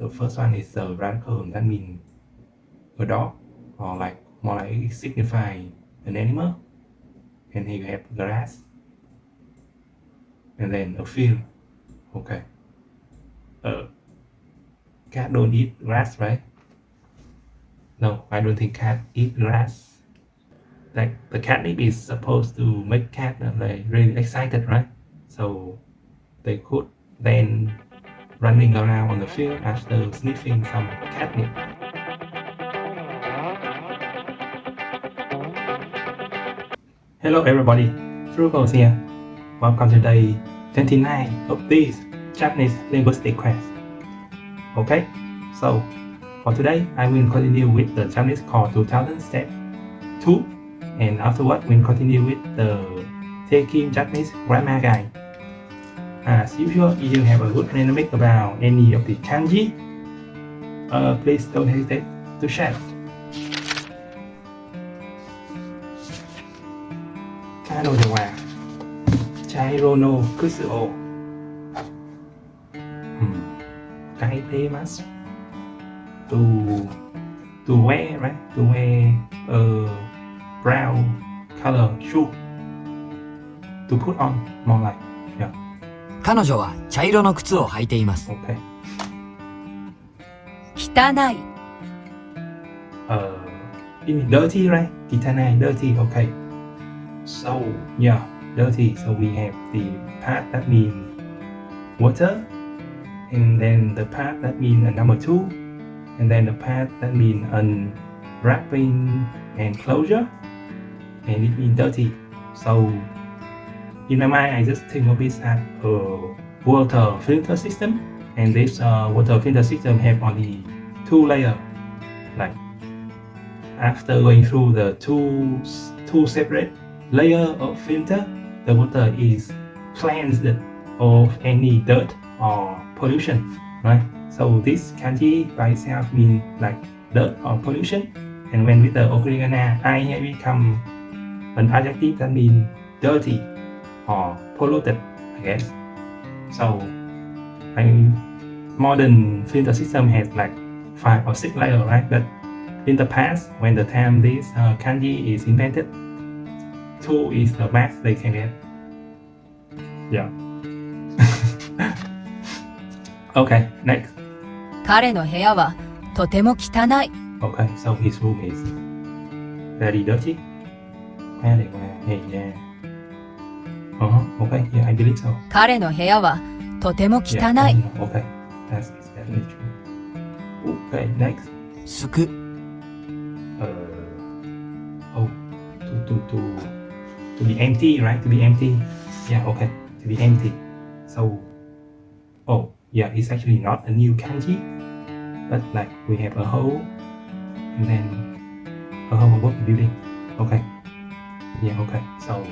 The first one is the radical, that means a dog, or like more like it signify an animal. And here you have grass, and then a field. Okay. Cat don't eat grass, right? No, I don't think cat eat grass. Like the catnip is supposed to make cat like really excited, right? So they could then running around on the field after sniffing some catnip. Hello everybody, Frugal here. Welcome to day 29 of this Japanese linguistic class. Okay, so for today I will continue with the Japanese Core 2000 step 2, and afterward we'll continue with the Taking Japanese Grammar Guide. As usual, if you have a good dynamic about any of the kanji, please don't hesitate to share. 彼女は茶色の靴を、履いています。To wear, right? To wear a brown color shoe. To put on, more like, yeah. 彼女は茶色の靴を履いています。Okay. 汚い。You mean dirty, right? Kitanai, dirty, okay. So, yeah, dirty. So we have the part that means water, and then the part that means number 2, and then the part that means unwrapping and closure, and it means dirty. So, in my mind, I just think of it as a water filter system, and this water filter system have only 2 layers. Like after going through the two separate layer of filter, the water is cleansed of any dirt or pollution, right? So this kanji by itself means like dirt or pollution, and when with the okurigana, I here become an adjective that means dirty or polluted, I guess. So modern filter system has like 5 or 6 layers, right? But in the past, when the time this kanji is invented, 2 is the max they can get. Yeah. Okay, next. 彼の部屋はとても汚い。 Okay, so his room is very dirty. Yeah. Okay, yeah, I believe so. 彼の部屋はとても汚 Yeah, い。 okay, that's definitely true. Okay, next. すく、 To be empty, right? To be empty. Yeah, okay. To be empty. So, yeah, it's actually not a new kanji, but like we have a hole, and then a hole above the building. Okay. Yeah, okay. So,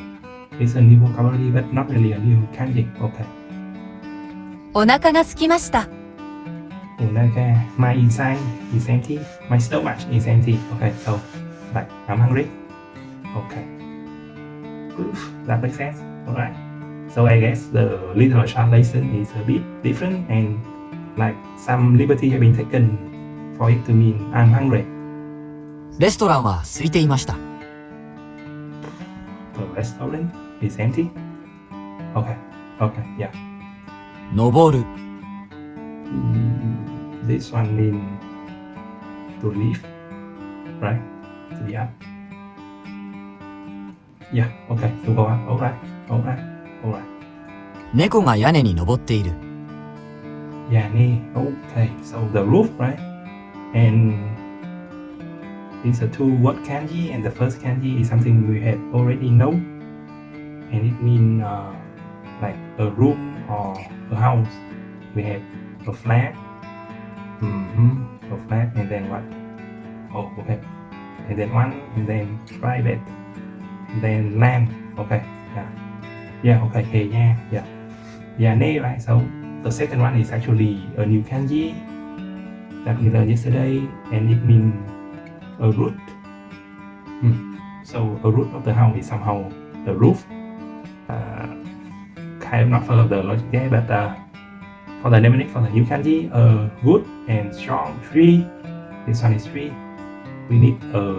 it's a new vocabulary, but not really a new kanji. Okay. お腹が空きました。 My inside is empty. My stomach is empty. Okay, so like I'm hungry. Okay. That makes sense. Alright. So I guess the literal translation is a bit different, and like some liberty have been taken for it to mean I'm hungry. レストランは空いていました。 The restaurant is empty. Okay. Okay. Yeah. 登る、 This one means to leave, right? To be up. Yeah, okay, to go up. Alright. 猫が屋根に登っている。 Yeah, okay, so the roof, right? And it's a 2-word kanji, and the first kanji is something we had already know, and it means like a room or a house. We have a flat, a flat, and then what? Oh, okay, and then one, and then private, and then land. Okay, yeah, okay, hey, yeah, right? So the second one is actually a new kanji that we learned yesterday, and it means a root. So a root of the house is somehow the roof. Kind of not follow the logic there, but for the mnemonic for the new kanji, a wood and strong tree. This one is tree. We need a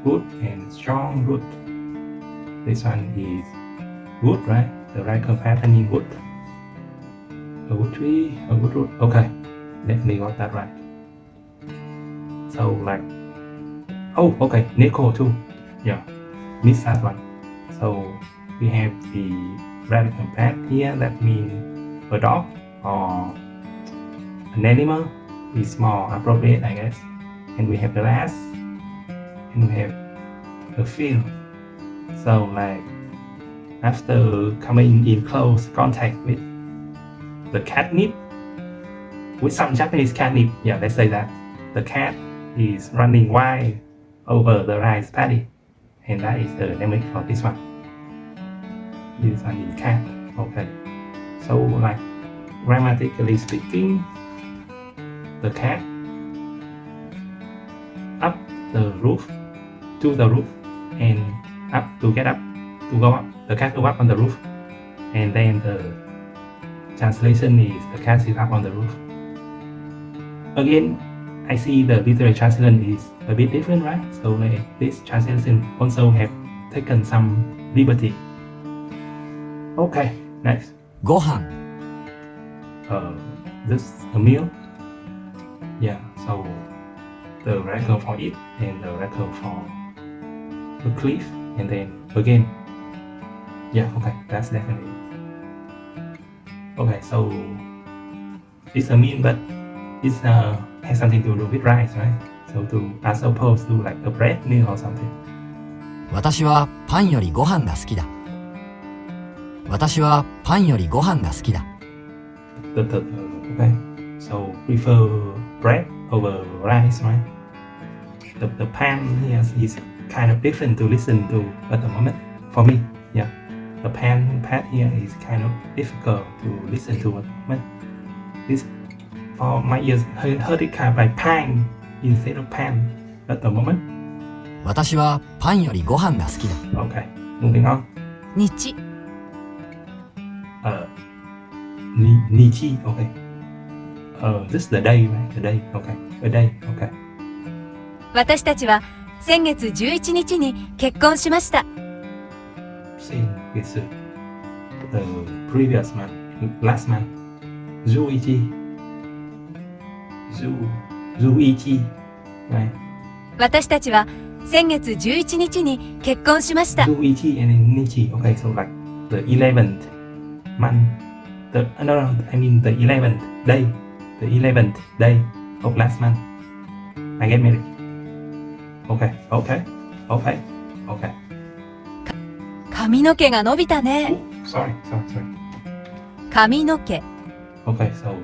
wood and strong root. This one is wood, right? The radical pattern in wood. A wood tree, a wood root. Okay, definitely got that right. So like, oh, okay, Neko too. Yeah, missed that one. So we have the radical pattern here. That means a dog or an animal is more appropriate, I guess. And we have the last, and we have a field. So like after coming in close contact with the catnip, with some Japanese catnip, yeah, let's say that the cat is running wild over the rice paddy, and that is the mnemonic for this one. This one in cat. Okay, so like grammatically speaking, the cat up the roof, to the roof, and up to get up, to go up. The cat go up on the roof, and then the translation is the cat is up on the roof. Again, I see the literal translation is a bit different, right? So like this translation also have taken some liberty. Okay, next. ご飯 This a meal. Yeah, so the record for it and the record for the cliff, and then again. Yeah, okay, that's definitely it. Okay, so it's a meal, but it's has something to do with rice, right? So as opposed to like a bread meal or something. 私はパンよりご飯が好きだ。私はパンよりご飯が好きだ。Okay, so prefer bread over rice, right? The pan here is kind of different to listen to at the moment for me. Yeah, the pan here is kind of difficult to listen to at the moment. This for my ears heard it kind of like pan instead of pan at the moment. 私はパンよりご飯が好きだ。 Okay, moving on. 日 Nichi, okay. This is the day, right? The day, okay. A day, okay. 私たちは先月11日に結婚しました。 Same with the previous month, last month. Zuichi, right? 私たちは先月11日に結婚しました。 Zuichi and then Nichi, okay. So like the 11th month. No, I mean the 11th day. The 11th day of last month. I get married. Okay. 髪の毛が伸びたね。 Oh, sorry. 髪の毛 Okay, so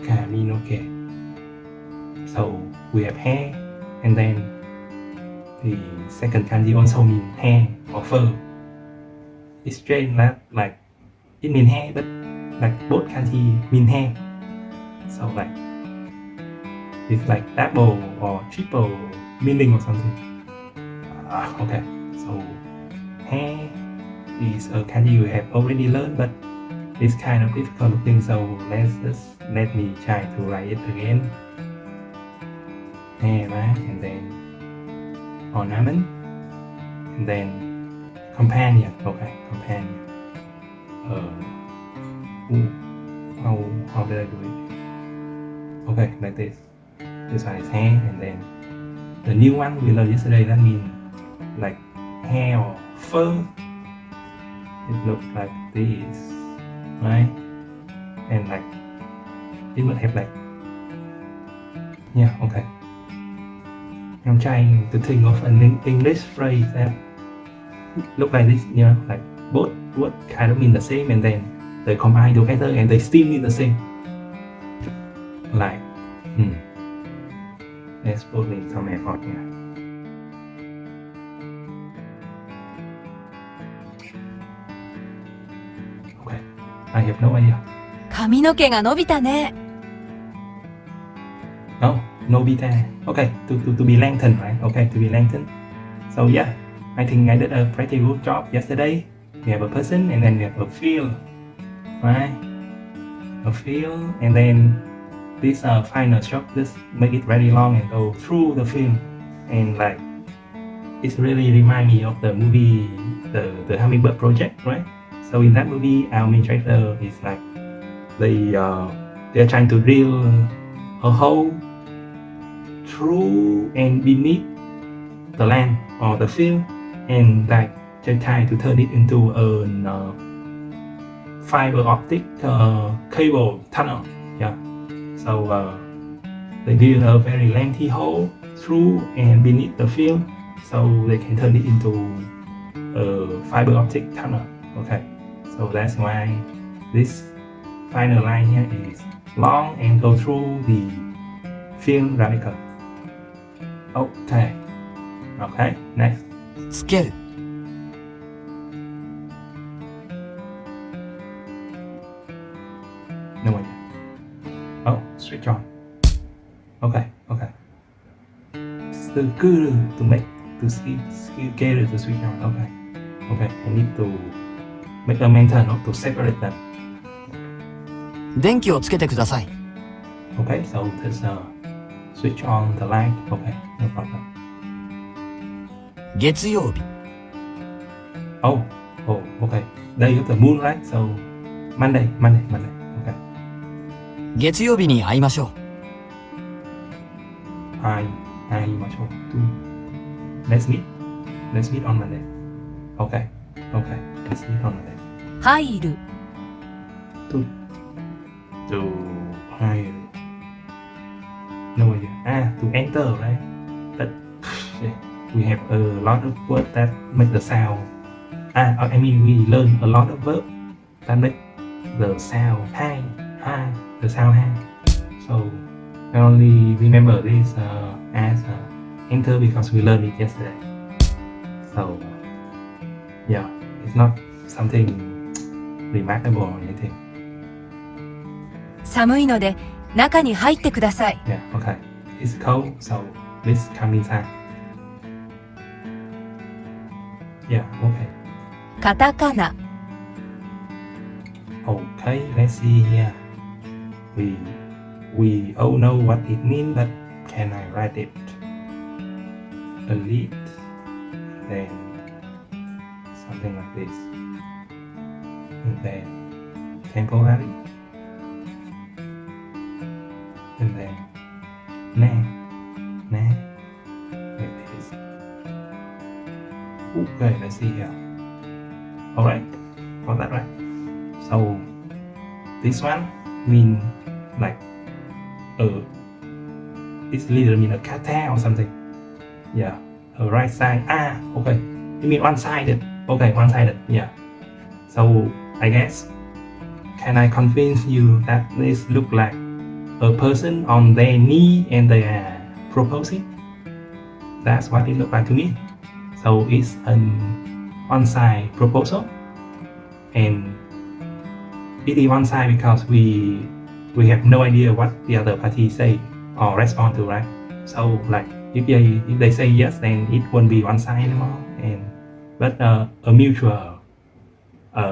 kaminoke. So we have hair, and then the second kanji also mean hair or fur. It's strange that like it mean hair, but like both kanji mean hair. So like it's like double or triple meaning or something. Okay, so hair is a kanji you have already learned, but it's kind of difficult looking. So let me try to write it again. Hair, right? And then ornament, and then companion. Okay, companion. How did I do it? Okay, like this. This one is hair, and then the new one we learned yesterday, that means like hair or fur. It looks like this, right? And like it would have like, yeah, okay. I'm trying to think of an English phrase that look like this, you know, like both words kind of mean the same, and then they combine together and they still mean the same. Like, let's put in some effort here. Okay, I have no idea. 髪の毛が伸びたね。 No, Nobita. Okay, to be lengthened, right? Okay, to be lengthened. So yeah, I think I did a pretty good job yesterday. We have a person, and then we have a field. right? A film, and then this final shot, just make it very long and go through the film, and like it really remind me of the movie the Hummingbird Project, right? So in that movie, our main character is like they're trying to drill a hole through and beneath the land or the field, and like they try to turn it into a fiber optic cable tunnel. Yeah. So they drill a very lengthy hole through and beneath the field, so they can turn it into a fiber optic tunnel. Okay. So that's why this final line here is long and go through the film radical. Okay. Okay. Next. つける No one yet. Oh, switch on. Okay, okay. So good to make to skill get it to switch on. Okay, okay. I need to make a mental note to separate them. 電気をつけてください Okay, so let's switch on the light. Okay, no problem. 月曜日 Oh, okay. Day of the moon, right? So Monday. Okay. 月曜日に会いましょう I much hope to let's meet on Monday. Okay, let's meet on Monday. 入る To hire. No idea. To enter, right? But we have a lot of words that make the sound. I mean we learn a lot of verbs that make the sound high, the sound high. So I only remember this as enter because we learned it yesterday. So yeah, it's not something remarkable or anything. 寒いので中に入ってください Yeah, okay. It's cold, so please come inside. Yeah, okay. カタカナ Okay, let's see here. We all know what it means, but can I write it? A lead, then something like this, and then temporary, and then nah, like this. Okay, let's see here. Alright, got that right. So this one mean like it's literally mean a cartel or something. Yeah, a right side. Okay. You mean one-sided. Okay, one-sided. Yeah. So I guess can I convince you that this look like a person on their knee and they are proposing? That's what it looked like to me. So it's an one-side proposal, and it is one-side because we have no idea what the other party say or respond to, right? So like if they say yes, then it won't be one side anymore, but a mutual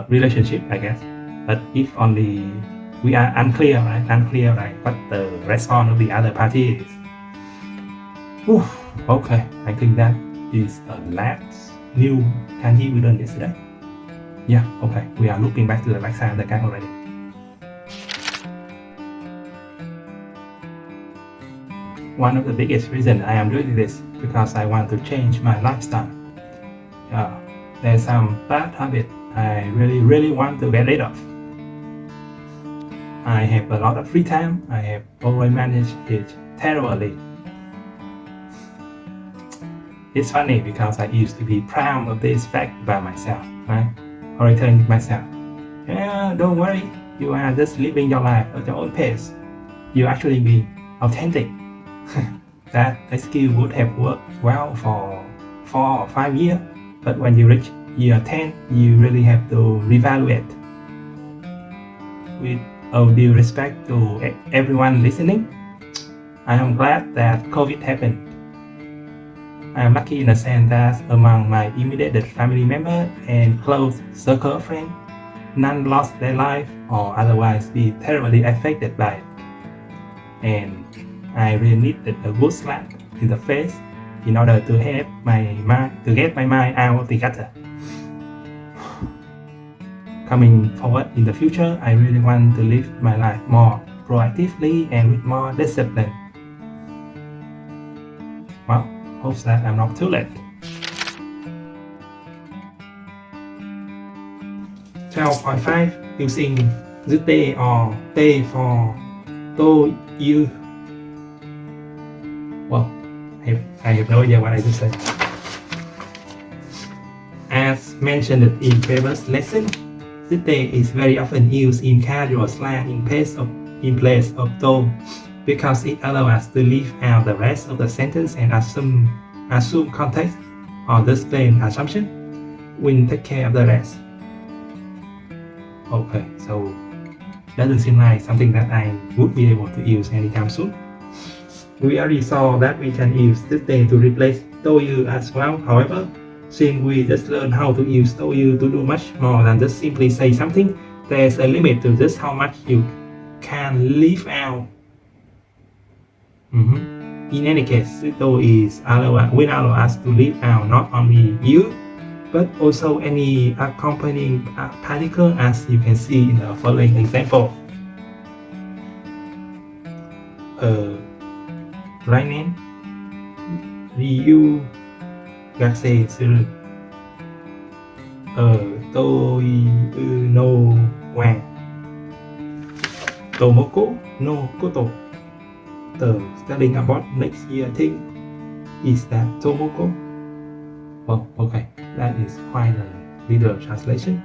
relationship, I guess. But if only we are unclear, right? What the response of the other party is. Okay, I think that is the last new kanji we learned yesterday. Yeah, okay, we are looping back to the back side of the card already. One of the biggest reasons I am doing this because I want to change my lifestyle. There's some bad habit I really want to get rid of. I have a lot of free time. I have always managed it terribly. It's funny because I used to be proud of this fact about myself, right? Or I telling myself, yeah, don't worry, you are just living your life at your own pace. You actually be authentic. That skill would have worked well for 4 or 5 years, but when you reach year 10, you really have to reevaluate. With all due respect to everyone listening, I am glad that COVID happened. I am lucky in a sense that among my immediate family members and close circle of friends, none lost their life or otherwise be terribly affected by it. And I really needed a good slap in the face in order to get my mind out of the gutter. Coming forward in the future, I really want to live my life more proactively and with more discipline. Well, hope that I'm not too late. 12.5 using the they or they for to you. Well, I have no idea what I just said. As mentioned in previous lesson, the they is very often used in casual slang in place of to because it allows us to leave out the rest of the sentence and assume context or disclaim assumption when take care of the rest. Okay, so doesn't seem like something that I would be able to use anytime soon. We already saw that we can use this day to replace you as well. However, since we just learned how to use you to do much more than just simply say something, there's a limit to just how much you can leave out. In any case, will allow us to leave out not only you, but also any accompanying particle, as you can see in the following example. Right name Ryu Gakse Suru Toi no Wang Tomoko no Koto. The studying about next year thing is that Tomoko. Well, okay, that is quite a literal translation.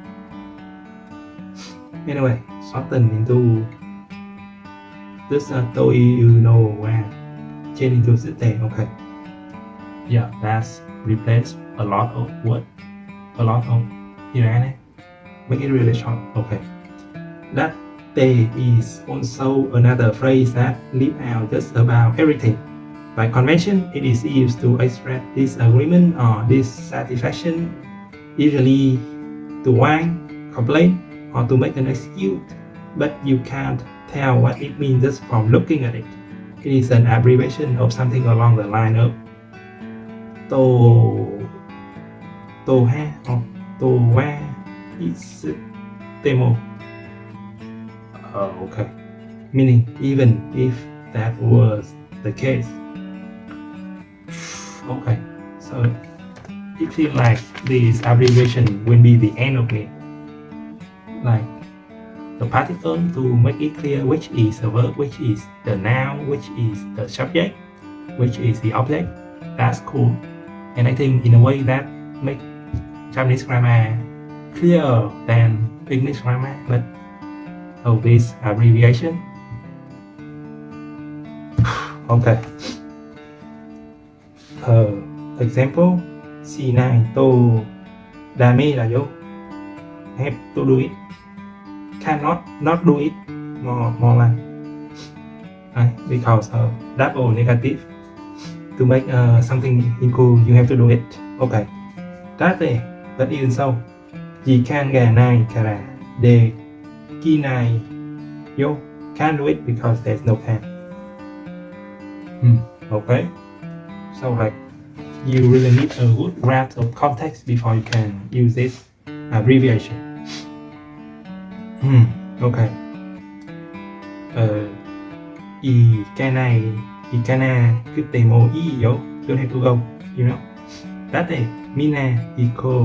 Anyway, shorten into this Toi no Wang, change into Sute. Okay, yeah, that's replaced a lot of word, a lot of irane, make it really short. Okay, that day is also another phrase that leaves out just about everything. By convention, it is used to express disagreement or dissatisfaction, usually to whine, complain, or to make an excuse, but you can't tell what it means just from looking at it. It is an abbreviation of something along the line of Toha or Towa Itsuttemo. Okay, meaning even if that was the case. Okay, so it feels like this abbreviation will be the end of it. Like the particle to make it clear which is the verb, which is the noun, which is the subject, which is the object. That's cool. And I think in a way that makes Japanese grammar clearer than English grammar, but this abbreviation. Okay. Example, C9 to dame là yo. Have to do it. Cannot not do it. More like because double negative. To make something equal, you have to do it. Okay. Date, but even so, ji can ga nai kara de kinai yo can't do it because there's no can. Okay. So like you really need a good grasp of context before you can use this abbreviation. Okay. Ikana kutemo yo. Don't have to go, you know. Date mina ikete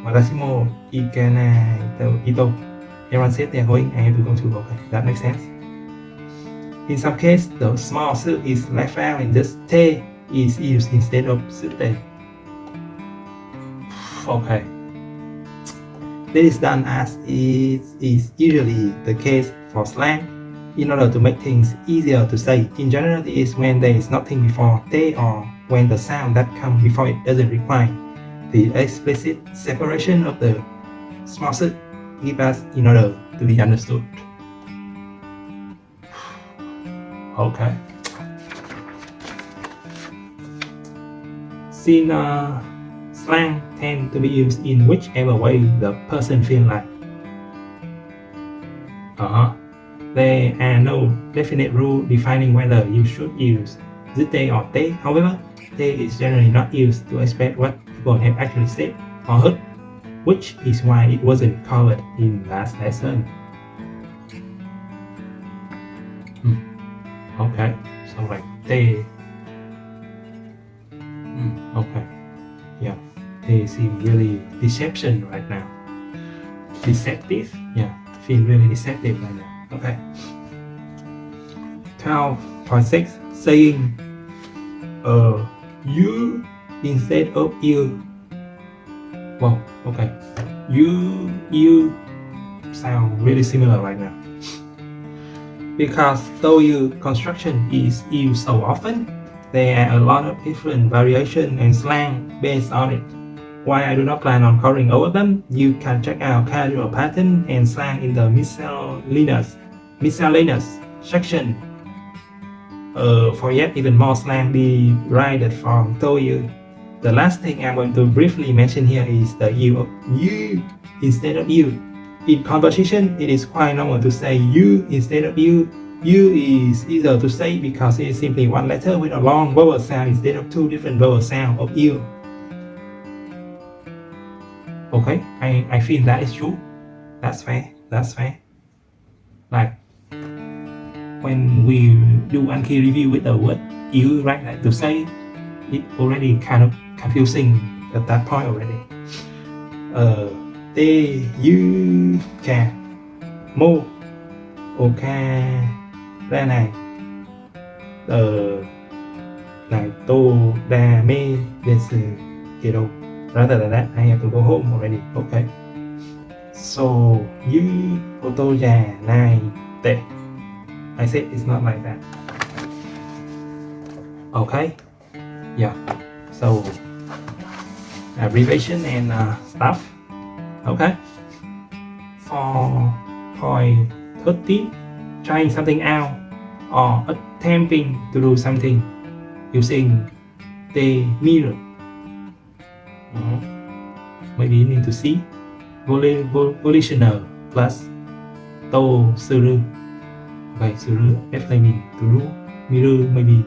watashi mo ikana ito. Everyone said they're going, I have to go too. Okay, that makes sense. In some cases, the small su is left out and just te is used instead of sute. Okay. This is done as it is usually the case for slang in order to make things easier to say. In general, it is when there is nothing before te or when the sound that comes before it doesn't require the explicit separation of the small su give us in order to be understood. Okay. Since slang tend to be used in whichever way the person feels like. There are no definite rule defining whether you should use they or they. However, they is generally not used to express what people have actually said or heard, which is why it wasn't covered in last lesson. Okay, so like they. Okay, yeah, they seem really deception right now. Deceptive, yeah, feel really deceptive right now. Okay. 12.6 saying you instead of you. Wow, okay. You sound really similar right now. Because though you construction is used so often, there are a lot of different variation and slang based on it. While I do not plan on covering all of them, you can check out casual pattern and slang in the miscellaneous section. For yet even more slang derived from you. The last thing I'm going to briefly mention here is the use of you instead of you. In conversation, it is quite normal to say you instead of you. You is easier to say because it is simply one letter with a long vowel sound instead of two different vowel sounds of you. Okay, I feel that is true. That's fair. Like when we do Anki review with the word you, right? Like to say it already kind of confusing at that point already. They, you, ca, mo, oka, ra này, này, to, da, me, desu, kiddo. Rather than that, I have to go home already. Okay. So, you, oto, ja, nai, te. I said it's not like that. Okay. Yeah. So, abbreviation and stuff. Okay. For point 13, trying something out or attempting to do something using the mirror. Maybe you need to see volitional plus to suru. Okay, suru definitely mean to do. Mirror maybe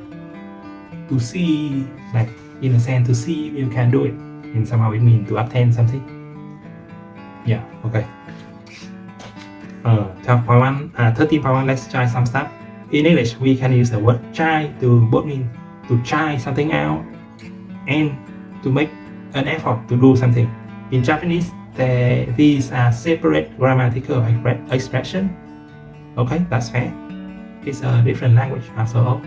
to see, like in a sense to see if you can do it, and somehow it means to obtain something. Yeah, okay. 13.1, let's try some stuff. In English, we can use the word try to both mean to try something out and to make an effort to do something. In Japanese, these are separate grammatical expressions. Okay, that's fair. It's a different language after all.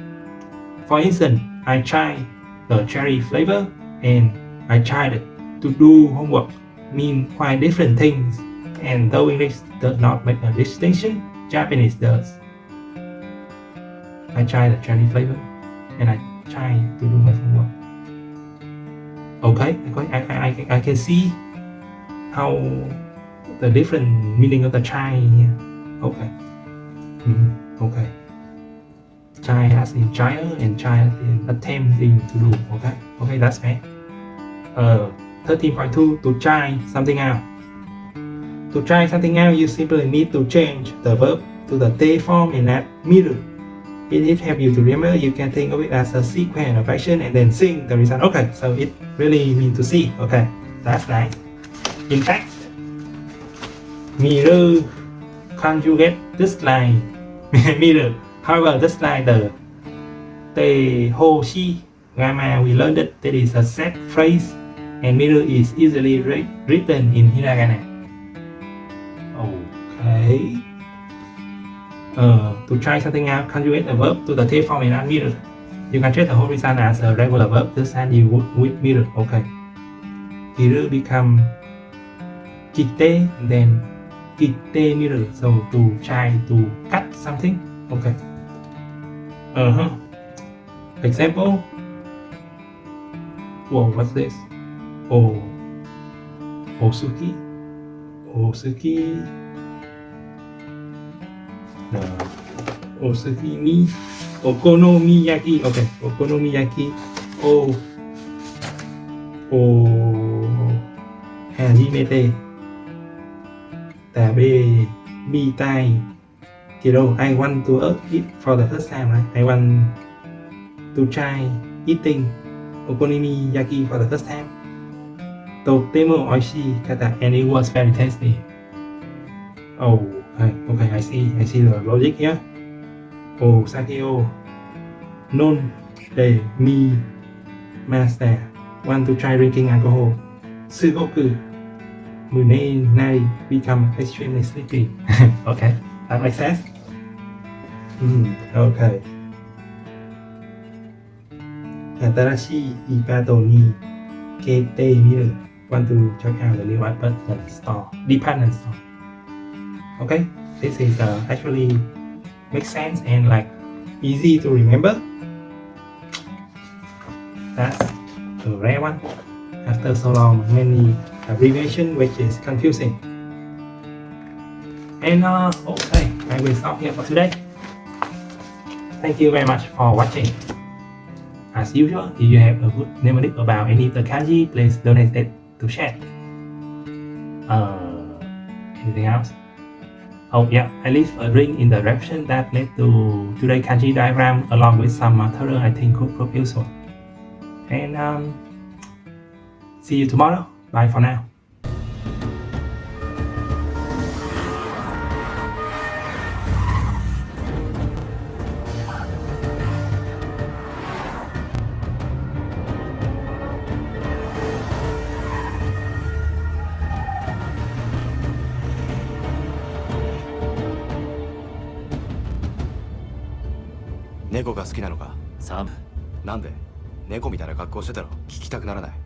For instance, I tried the cherry flavor and I tried to do homework mean quite different things, and though English does not make a distinction, Japanese does. I tried the cherry flavor and I tried to do my homework. Okay, I can see how the different meaning of the try here. Okay. Okay. Try as in trial and try as in attempting to do. Okay, that's fair. 13.2, to try something out. To try something out, you simply need to change the verb to the they form in that mirror. It helps you to remember. You can think of it as a sequence of action and then sing the result. Okay, so it really means to see. Okay, that's nice. In fact, mirror conjugate just like mirror. However, just like the they, ho, she grammar we learned that there is a set phrase and mirror is easily written in hiragana. Okay. To try something out, conjugate a verb to the they form in that mirror. You can treat the whole result as a regular verb just as you would with mirror. Okay. Mirror become kite and then kite mirror. So to try to cut something. Okay. Example. Whoa, what's this? Osuki. No. Osuki ni okonomiyaki. Okay, okonomiyaki. O Hajimete Tabe Bitai Kiro. I want to eat for the first time, right? I want to try eating okonomiyaki for the first time. Totemo oishi kata, and it was very tasty. Oh, okay, I see the logic here. Oh, Sakeo Non de mi master want to try drinking alcohol. Sugoku Mune Nai become extremely sleepy. Okay, that makes sense. Okay. Atarashi Ipato ni Kete Miru want to check out the new department store. Okay, this is actually makes sense and like easy to remember. That's the rare one. After so long, many abbreviation which is confusing. And okay, I will stop here for today. Thank you very much for watching. As usual, if you have a good mnemonic about any of the kanji, please donate it to share. Anything else? Oh yeah, I leave a link in the description that led to today's kanji diagram along with some material I think could prove useful. And see you tomorrow. Bye for now.猫が好きなのか？サム。なんで？猫みたいな格好してたろ。聞きたくならない。